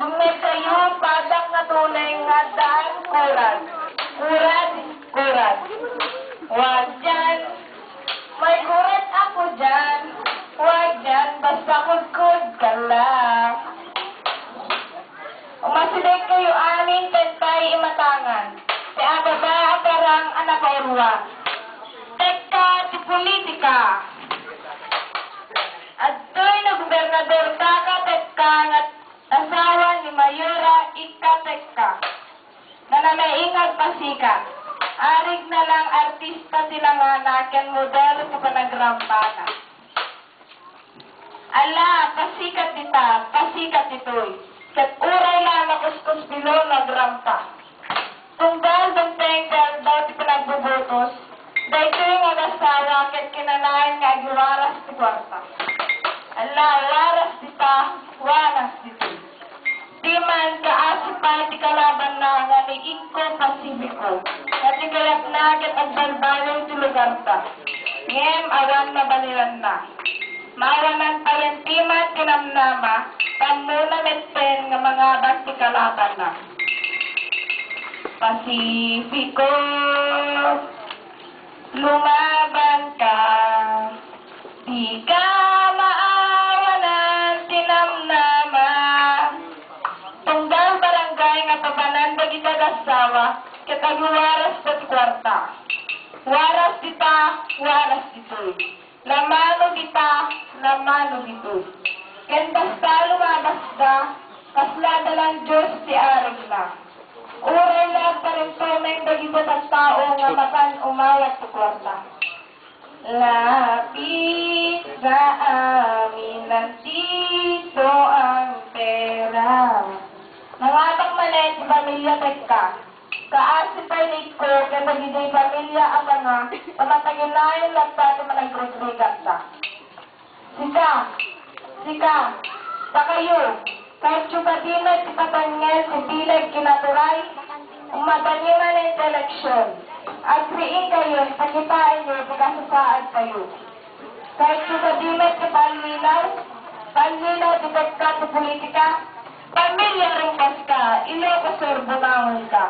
Bumay kayo, padak nga tunay nga daan kurad. Kurad. Wag dyan. May kurad ako dyan. Wag dyan, basta kudkud ka lang. Umasiday kayo aning tentay imatangan. Si ababa aparang anak kairwa. Teka, ti politika. At to'y na gobernador teka nga asawa ni Mayora ika-teka. Na nanaingat pasikat. Arig na lang artista sila nga nakin model sa panagrampana. Ala, pasikat ito'y. Kat uray lang nakuskus bilo nagrampa. Tunggal ng tenggal daw ti pinagbubutos, dahil ito'y nga asawa kat kinanayan nga giwaras ti kwarta. Ala, waras dito. Di man kaasipan ti kalaban na nga ni Inko Pasifiko. At ikayap na kat ang balbalaw ti lugar ta. Ngem awan na baliran na. Mawanan pa rin timat kinamnama, panmuna metpen nga mga basti kalaban na. Pasifiko, lumaban ka, di ka maawanan tinamnama. Tunggal barangay nga pabanan bagi tagasawa, kataguwaras sa kwarta. Waras dito'y. Lamano dito'y. Ken basta lumabas ka, kasla dalang Diyos ti arig na. Uray lang pa rin tumeng bagi batang tao nga makan umawat sa kwarta. Lapit sa amin nandito ang pera. Nangatang manet si pamilya teka. Kaasipay ko, kaya nagiday pamilya ang nga, pamatagin na yung lagta sa managrigat sa. Sika, sa kayo, kahit chupadinat si Patangel, si Bilag, kinaturay, umatanyo man ang eleksyon. Agriin kayo, pagitain nyo, pagkasasaad kayo. Kahit chupadinat si Panlilaw, di ka sa politika, pamilya rin ka, ilo ka sorbo naman ka.